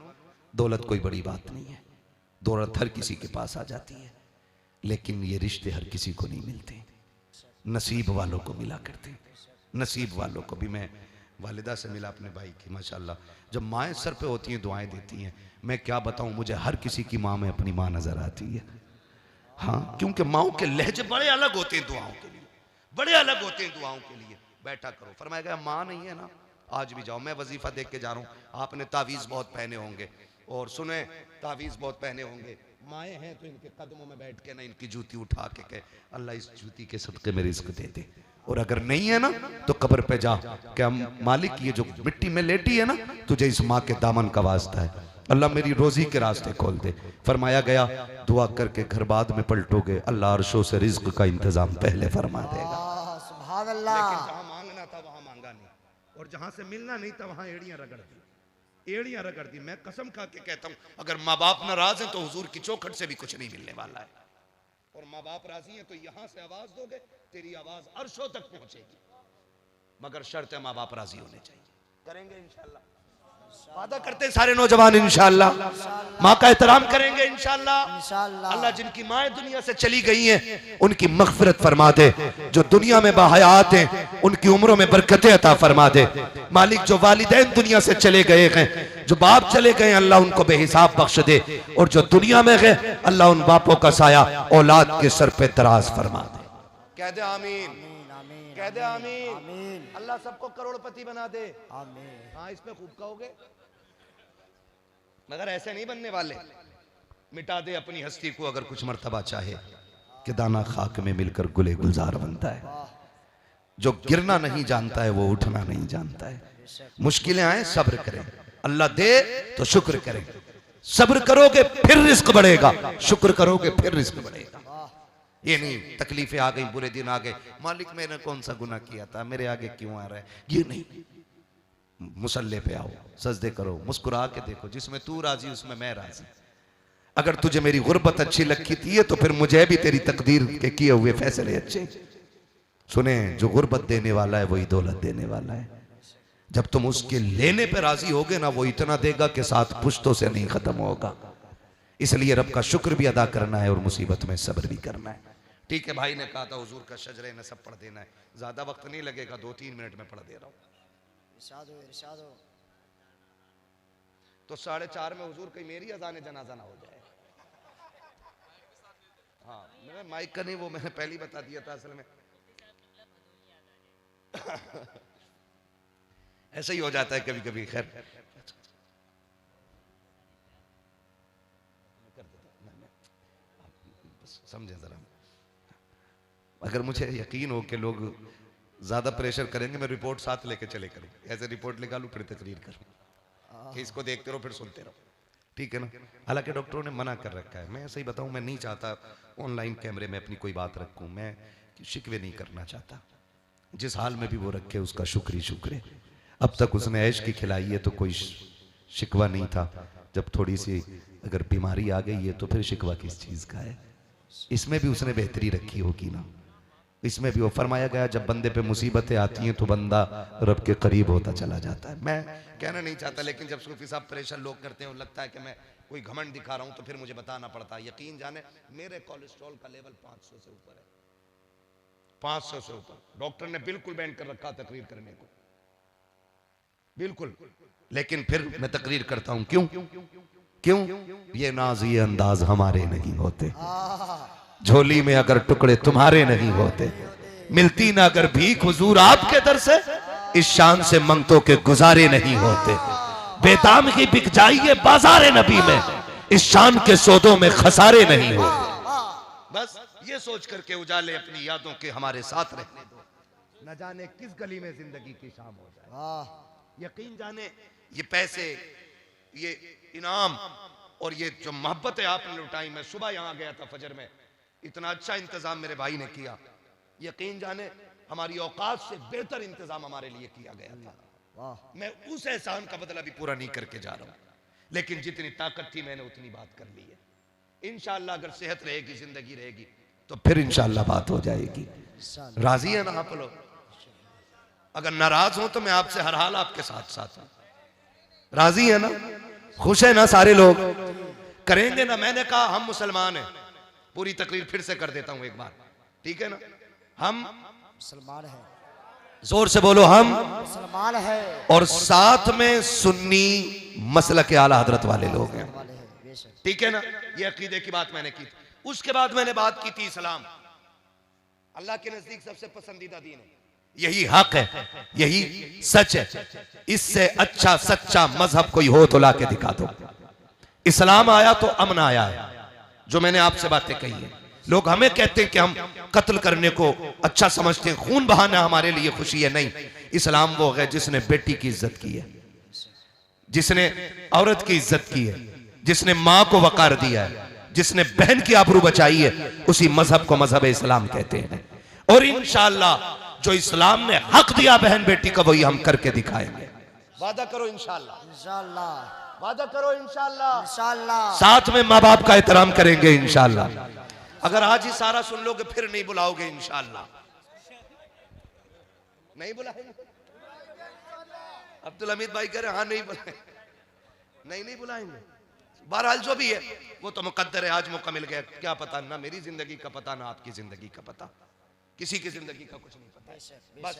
C: दौलत कोई बड़ी बात नहीं है, दौलत हर किसी के पास आ जाती है, लेकिन ये रिश्ते हर किसी को नहीं मिलते, नसीब वालों को मिला करते, नसीब वालों को भी। मैं वालिदा से मिला अपने भाई की, माशाल्लाह जब माएँ सर पे होती हैं दुआएं देती हैं, मैं क्या बताऊं मुझे हर किसी की माँ में अपनी माँ नजर आती है। हाँ, क्योंकि माओं के लहजे बड़े अलग होते हैं दुआओं के लिए, बड़े अलग होते हैं दुआओं के लिए। बैठा करो, फरमाया गया माँ नहीं है ना आज भी जाओ, मैं वजीफा देख के जा रहा हूँ, आपने तावीज़ बहुत पहने होंगे और सुने तावीज़ बहुत पहने होंगे, माएँ हैं तो इनके कदमों में बैठ के ना इनकी जूती उठा के कहे अल्लाह इस जूती के सदके में रिज़्क दे दे, और अगर नहीं है ना तो कब्र पे जा क्या मालिक ये जो मिट्टी में लेटी है ना तुझे इस माँ के दामन का वास्ता है, अल्लाह मेरी रोजी के रास्ते खोल दे। फरमाया गया दुआ करके घर बाद में पलटोगे अल्लाह अर्शों से रिज़्क का इंतजाम पहले फरमा देगा।
B: सुभान अल्लाह।
C: लेकिन जहाँ मांगना था वहाँ मांगा नहीं, और जहाँ से मिलना नहीं था वहाँ एड़ियाँ रगड़ दी, एड़ियाँ रगड़ दी। मैं कसम खा के कहता हूँ अगर माँ बाप नाराज हैं तो हुजूर की चौखट से भी कुछ नहीं मिलने वाला है, और माँ बाप राजी हैं तो यहाँ से आवाज दोगे तेरी आवाज अर्शों तक पहुंचेगी, मगर शर्त है माँ बाप राजी होने चाहिए। करेंगे इंशाल्लाह, वादा करते हैं सारे नौजवान इंशाल्लाह, माँ का एहतराम करेंगे इंशाल्लाह। अल्लाह जिनकी माएँ दुनिया से चली गई हैं उनकी मग़फ़िरत फरमा दे, जो दुनिया में बाहयात हैं उनकी उम्रों में बरकतें अता फरमा दे। मालिक जो वालिदैन दुनिया से चले गए हैं, जो बाप चले गए अल्लाह उनको बेहिसाब बख्श दे, और जो दुनिया में गए अल्लाह उन बापों का साया औलाद के सर पे दराज फरमा दे। कह दे आमीन, कह दे आमीन। अल्लाह सबको करोड़पति बना दे। हाँ इसमें खूब कहोगे, मगर ऐसे नहीं बनने वाले। मिटा दे अपनी हस्ती को अगर कुछ मर्तबा चाहे, कि दाना खाक में मिलकर गुले गुलजार बनता है। जो गिरना नहीं जानता है वो उठना नहीं जानता है। मुश्किलें आए सब्र करें, अल्लाह दे तो शुक्र करें, सब्र करोगे फिर रिस्क बढ़ेगा, शुक्र करोगे फिर रिस्क बढ़ेगा। ये नहीं तकलीफें आ गई, बुरे दिन आ गए, मालिक मैंने कौन सा गुनाह किया था मेरे आगे क्यों आ रहा है, ये नहीं। मुसल्ले पे आओ, सजदे करो, मुस्कुरा के देखो, जिसमें तू राजी उसमें मैं राजी। अगर तुझे मेरी गुर्बत अच्छी लगती थी तो फिर मुझे भी तेरी तकदीर के किए हुए फैसले अच्छे। सुने, जो गुर्बत देने वाला है वही दौलत देने वाला है। जब तुम उसके लेने पे राजी होगे ना वो इतना देगा कि साथ पुश्तों से नहीं खत्म होगा। इसलिए रब का शुक्र भी अदा करना है और मुसीबत में सब्र भी करना है। ठीक है, भाई ने कहा था हुजूर का शजरे नसब पढ़ देना है, ज्यादा वक्त नहीं लगेगा, 2-3 मिनट में पढ़ दे रहा हूँ। तो 4:30 में हुजूर कहीं मेरी अजान जनाजा ना हो जाए। हाँ मेरा माइक का नहीं, वो मैंने पहले ही बता दिया था असल में। ऐसा ही हो जाता है कभी कभी। खैर समझे जरा, अगर मुझे यकीन हो कि लोग ज्यादा प्रेशर करेंगे मैं रिपोर्ट साथ लेके चले करूँ, ऐसे रिपोर्ट निकालूं फिर तकरीर करूँ कि इसको देखते रहो फिर सुनते रहो, ठीक है ना। हालांकि डॉक्टरों ने मना कर रखा है, मैं सही बताऊं मैं नहीं चाहता ऑनलाइन कैमरे में अपनी कोई बात रखूं, मैं शिकवे नहीं करना चाहता। जिस हाल में भी वो रखे उसका शुक्र ही शुक्र है। अब तक उसने ऐश की खिलाई है तो कोई शिकवा नहीं था, जब थोड़ी सी अगर बीमारी आ गई है तो फिर शिकवा किस चीज़ का है। इसमें भी उसने बेहतरी रखी होगी ना, इसमें भी वो फरमाया गया जब बंदे पे मुसीबतें आती हैं तो बंदा रब के करीब होता चला जाता है। मैं कहना नहीं चाहता, लेकिन जब सूफी साहब प्रेशर लोग करते हैं लगता है कि मैं कोई घमंड दिखा रहा हूं तो फिर मुझे बताना पड़ता है। यकीन जाने मेरे कोलेस्ट्रॉल का लेवल 500 से ऊपर है, 500 से ऊपर। डॉक्टर ने बिल्कुल बैन कर रखा तकरीर करने को, बिल्कुल। लेकिन फिर मैं तकरीर करता हूं। क्यों? क्यों? ये नाज ये अंदाज हमारे नहीं होते, झोली में अगर टुकड़े तुम्हारे नहीं होते, मिलती ना अगर भीख हुजूर आपके दर से, इस शान से मंगतों के गुजारे नहीं होते। बेदाम की बिक जाइए बाजारे नबी में, इस शान के सौदों में खसारे नहीं होते। बस ये सोच करके उजाले अपनी यादों के हमारे साथ रहने दो, न जाने किस गली में जिंदगी की शाम हो जाए। यकीन जाने ये पैसे, ये इनाम और ये जो मोहब्बत है आपने लुटाई। मैं सुबह यहां गया था फजर में, इतना अच्छा इंतजाम मेरे भाई ने किया। यकीन जाने हमारी औकात से बेहतर इंतजाम हमारे लिए किया गया था। मैं उस एहसान का बदला भी पूरा नहीं करके जा रहा हूं, लेकिन जितनी ताकत थी मैंने उतनी बात कर ली है। इंशाअल्लाह अगर सेहत रहेगी, जिंदगी रहेगी, तो फिर इंशाअल्लाह बात हो जाएगी। राजी है ना आप लोग? अगर नाराज हो तो मैं आपसे हर हाल आपके साथ साथ हूं। राजी है ना? खुश है ना सारे लोग? करेंगे ना? मैंने कहा हम मुसलमान हैं। पूरी तकरीर फिर से कर देता हूं एक बार, ठीक है ना? हम
B: मुसलमान है,
C: जोर से बोलो, हम
B: मुसलमान है,
C: और साथ में सुन्नी मसलक के आला हजरत वाले लोग हैं, ठीक है ना? ये अकीदे की बात मैंने की। उसके बाद मैंने बात की थी इस्लाम। अल्लाह के नजदीक सबसे पसंदीदा दीन है, यही हक है, यही सच है। इससे अच्छा सच्चा मजहब कोई हो तो ला के दिखा दो। इस्लाम आया तो अमन आया है, जो मैंने आपसे बातें कही है। लोग हमें कहते हैं कि हम कत्ल करने को अच्छा समझते हैं, खून बहाना हमारे लिए खुशी है। नहीं, इस्लाम वो है जिसने बेटी की इज्जत की है, जिसने औरत की इज्जत की है, जिसने माँ को वकार दिया है, जिसने बहन की आबरू बचाई है, उसी मजहब को मजहब इस्लाम कहते हैं। और इंशाअल्लाह जो इस्लाम ने हक दिया बहन बेटी का, वही हम करके दिखाएंगे। वादा करो इंशाअल्लाह,
B: इंशाअल्लाह,
C: वादा करो इंशाअल्लाह,
B: इंशाअल्लाह।
C: साथ में माँ बाप का एहतराम करेंगे इंशाअल्लाह। अगर आज ही सारा सुन लोगे फिर नहीं बुलाओगे इंशाअल्लाह। नहीं बुलाएंगे? अब्दुल हमीद भाई कह रहे हाँ नहीं बुलाएंगे, नहीं बुलाएंगे। बहरहाल जो भी है वो तो मुकद्दर है, आज मौका मिल गया। क्या पता, ना मेरी जिंदगी का पता, ना आपकी जिंदगी का पता, किसी की जिंदगी का कुछ नहीं पता। बस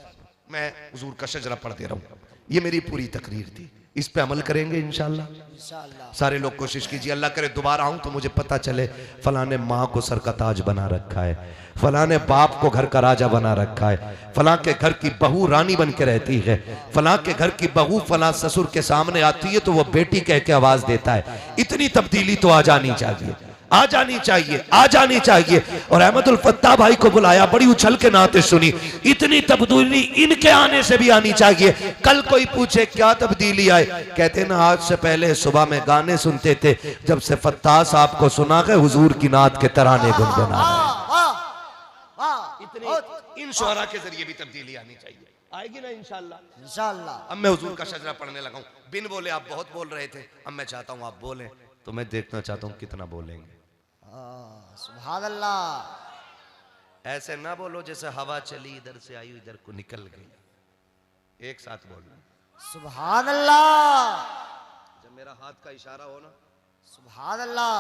C: मैं हुजूर का शजरा पढ़ दे रहा हूँ। ये मेरी पूरी तकरीर थी, इस पे अमल करेंगे इंशाअल्लाह।
B: इंशाअल्लाह
C: सारे लोग कोशिश कीजिए, अल्लाह करे दोबारा आऊं तो मुझे पता चले फलां ने माँ को सर का ताज बना रखा है, फलां ने बाप को घर का राजा बना रखा है, फलां के घर की बहू रानी बन के रहती है, फलां के घर की बहू फलां ससुर के सामने आती है तो वो बेटी कह के आवाज देता है। इतनी तब्दीली तो आ जानी चाहिए, आ जानी चाहिए, आ जानी चाहिए। और अहमदुल फत्ताह भाई को बुलाया, बड़ी उछल के नाते सुनी। इतनी तब्दीली इनके आने से भी आनी चाहिए। कल कोई पूछे क्या तब्दीली आए, कहते ना आज से पहले सुबह में गाने सुनते थे, जब से फत्ताह साहब को सुना के हुजूर की नात के तराने गुनगुना रहे। इन शुअरा के जरिए भी तब्दीली आनी चाहिए, आएगी ना इंशाअल्लाह,
B: इंशाअल्लाह।
C: अब मैं हुजूर का शजरा पढ़ने लगा हूं। बिन बोले आप बहुत बोल रहे थे, अब मैं चाहता हूं आप बोलें, तो मैं देखना चाहता हूं कितना बोलेंगे।
B: सुभान अल्लाह।
C: ऐसे ना बोलो जैसे हवा चली इधर से आई इधर को निकल गई। एक साथ बोलना
B: सुभान अल्लाह।
C: जब मेरा हाथ का इशारा हो ना,
B: सुभान अल्लाह,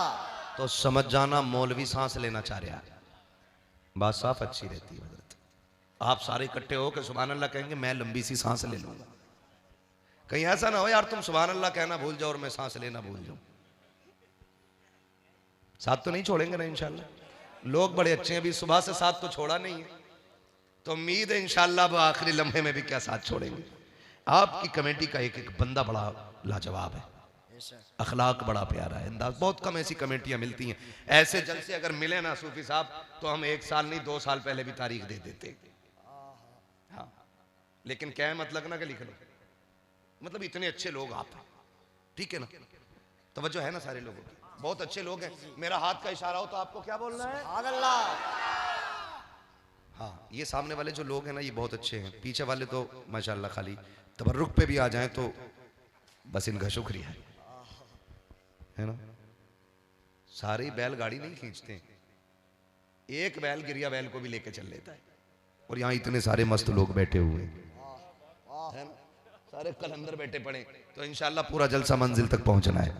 C: तो समझ जाना मौलवी सांस लेना चाह रहा है। बात साफ अच्छी रहती है। आप सारे इकट्ठे हो के सुभान अल्लाह कहेंगे, मैं लंबी सी सांस ले लूंगा। कहीं ऐसा ना हो यार तुम सुभान अल्लाह कहना भूल जाओ और मैं सांस लेना भूल जाऊं। साथ तो नहीं छोड़ेंगे ना इंशाल्लाह। लोग बड़े अच्छे हैं, अभी सुबह से साथ तो छोड़ा नहीं है, तो उम्मीद है इंशाल्लाह अब आखिरी लम्हे में भी क्या साथ छोड़ेंगे। आपकी कमेटी का एक एक बंदा बड़ा लाजवाब है, अखलाक बड़ा प्यारा है, अंदाज। बहुत कम ऐसी कमेटियां मिलती हैं। ऐसे जलसे अगर मिले ना सूफी साहब, तो हम 1 साल नहीं 2 साल पहले भी तारीख दे देते। हाँ, लेकिन क्या है मतलब ना कि लिख लो, मतलब इतने अच्छे लोग आप हैं, ठीक है ना? तवज्जो है ना सारे लोगों की, बहुत अच्छे लोग हैं। मेरा हाथ का इशारा हो तो आपको क्या बोलना है? हाँ, ये सामने वाले जो लोग हैं ना, ये बहुत अच्छे हैं। पीछे वाले तो माशाल्लाह खाली तबर्रुक पे भी आ जाएं तो बस इनका शुक्रिया है ना। सारी बैलगाड़ी नहीं खींचते, एक बैल गिरिया बैल को भी लेके चल लेता है। और यहाँ इतने सारे मस्त लोग बैठे हुए हैं, सारे कल अंदर बैठे पड़े, तो इंशाल्लाह पूरा जलसा मंजिल तक पहुंचना है।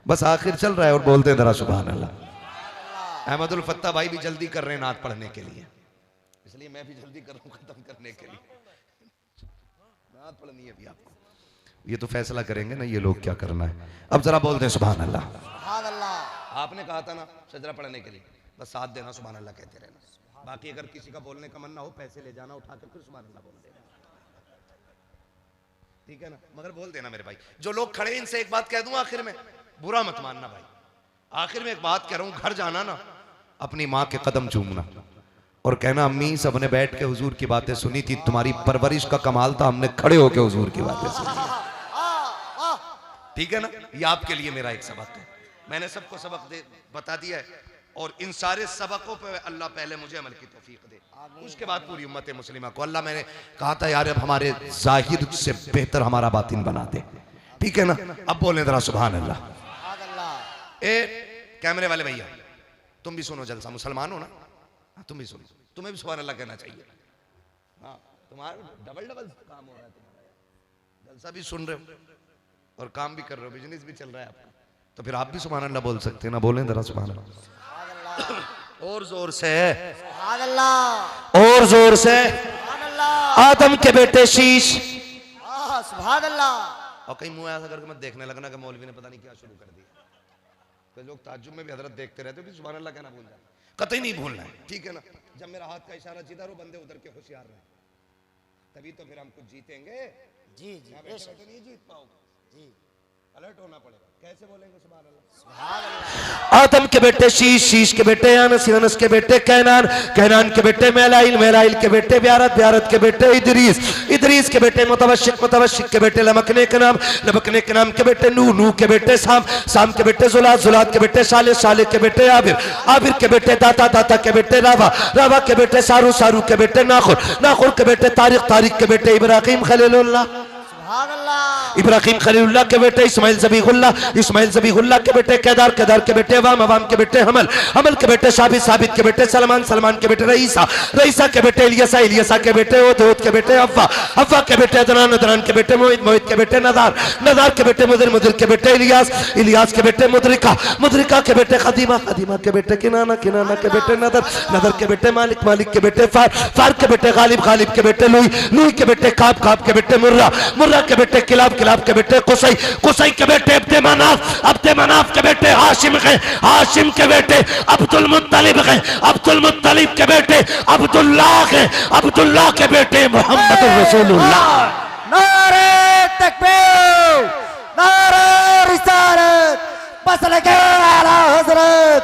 C: बस आखिर चल रहा है और बोलते हैं जरा सुभान अल्लाह। अहमदुल फत्ता भाई भी जल्दी कर रहे हैं नात पढ़ने के लिए, इसलिए मैं भी जल्दी कर रहा हूँ खत्म करने के लिए। नात पढ़नी है अभी आपको, ये तो फैसला करेंगे ना ये लोग क्या करना है। अब जरा बोलते हैं सुभान अल्लाह।
B: सुभान अल्लाह।
C: आपने कहा था ना सजरा पढ़ने के लिए, बस साथ देना सुभान अल्लाह कहते रहना। बाकी अगर किसी का बोलने का मन ना हो पैसे ले जाना उठा कर फिर सुभान अल्लाह बोल देना, ठीक है ना। मगर बोल देना मेरे भाई, जो लोग खड़े इनसे एक बात कह दूं आखिर में, बुरा मत मानना भाई। आखिर में एक बात कह रहा हूं, घर जाना ना अपनी माँ के कदम चूमना और कहना अम्मी सबने बैठ के हुजूर की बातें सुनी थी, तुम्हारी परवरिश का कमाल था, हमने खड़े होके हुजूर की बातें सुनी, ठीक है ना। ये आपके लिए मेरा एक सबक है, मैंने सबको सबक दे बता दिया है और इन सारे सबकों पे अल्लाह पहले मुझे अमल की तौफीक दे, उसके बाद पूरी उम्मत मुस्लिमा को। अल्लाह मैंने कहा था यार अब हमारे जाहिर से बेहतर हमारा बातिन बना दे, ठीक है ना। अब बोले जरा सुभान अल्लाह। ए कैमरे वाले भैया तुम भी सुनो, जलसा मुसलमान हो ना, तुम भी सुनो, तुम्हें भी सुभान अल्लाह कहना चाहिए। हाँ तुम्हारा डबल डबल काम हो रहा है, तुम्हारा जलसा भी सुन रहे हो और काम भी कर रहे हो, बिजनेस भी चल रहा है आपका, तो फिर आप भी सुभान अल्लाह बोल सकते हैं ना। बोलें जरा सुभान अल्लाह और जोर से,
B: सुभान अल्लाह
C: और जोर से।
B: सुभान अल्लाह।
C: आदम के बेटे शीश,
B: सुभान अल्लाह।
C: और कहीं मुंह ऐसा करके मत देखने लगना कि मौलवी ने पता नहीं क्या शुरू कर दिया, तो लोग ताज्जुब में भी हजरत देखते रहते हो, सुभान अल्लाह कहना भूल जाए, कतई नहीं भूलना है, ठीक है ना। जब मेरा हाथ का इशारा जिधर हो बंदे उधर के होशियार रहे, तभी तो फिर हम कुछ जीतेंगे। जी जी बैठे नहीं जीत पाओगे, जी अलर्ट होना पड़ेगा। कैसे बोलेंगे सुभान अल्लाह? सुभान अल्लाह। आदम के बेटे शीश, शीश के बेटे अनस, अनस के बेटे कैनान, कैनान के बेटे मेलाइल, मेलाइल के बेटे ब्यारत, ब्यारत के बेटे इदरीस, इदरीस के बेटे मुतवशिक, मुतवशिक के बेटे लमकने के नाम, लमकने के नाम के बेटे नूह, नूह के बेटे साम, साम के बेटे जुलाद, जुलाद के बेटे साले, साले के बेटे आबिर, आबिर के बेटे दाता, दाता के बेटे रावा, रावा के बेटे सारू, सारू के बेटे नाखुर, नाखुर के बेटे तारिक, तारिक के बेटे इब्राहिम खलीलुल्लाह, इब्राहिम खलीलुल्लाह के बेटे इस्माइल ज़बीहुल्लाह, इस्माइल ज़बीहुल्लाह के बेटे केदार, केदार के बेटे अवाम, अवाम के बेटे हमल, हमल के बेटे साबित, साबित के बेटे सलमान, सलमान के बेटे रईसा, रईसा के बेटे इलियसा, इलियसा के बेटे ओद, ओद के बेटे अव्वा, अव्वा के बेटे अदनान, अदनान के बेटे मोहित, मोहित के बेटे नदार, नदार के बेटे मुदिर, मुदिर के बेटे इलियास, इलियास के बेटे मुदरिका, मुदरिका के बेटे खदीमा, खदीमा के बेटे किनाना, किनाना के बेटे नदर, नदर के बेटे मालिक, मालिक के बेटे फार, फार के बेटे गालिब, गालिब के बेटे लुई, लुई के बेटे काब, काब के बेटे मुर्रा, मुर्रा के बेटे किलाब, किलाब के बेटे कुसई, कुसई के बेटे अब्दे मनाफ, अब्दे मनाफ के बेटे हाशिम हैं, हाशिम के बेटे अब्दुल मुत्तलिब हैं, अब्दुल मुत्तलिब के बेटे अब्दुल्लाह हैं, अब्दुल्लाह के बेटे मोहम्मद रसूलुल्लाह।
B: नारे तकबीर, नारे रिसालत, मसलके आला हजरत,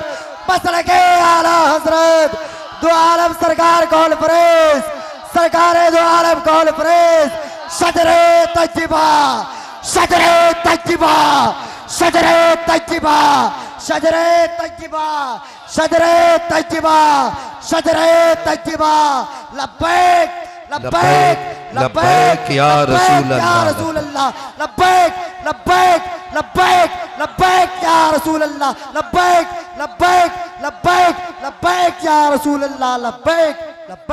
B: मसलके आला हजरत, दो आलम सरकार कॉन्फ्रेंस, सरकार दो आलम कॉन्फ्रेंस, सदरे तज्जिबा, सदरे तज्जिबा, सदरे तज्जिबा, सदरे तज्जिबा, सदरे तज्जिबा, सदरे तज्जिबा, लब्बैक लब्बैक लब्बैक या रसूल अल्लाह, लब्बैक लब्बैक लब्बैक लब्बैक या रसूल अल्लाह, लब्बैक लब्बैक लब्बैक लब्बैक या रसूल अल्लाह, लब्बैक लब्बैक।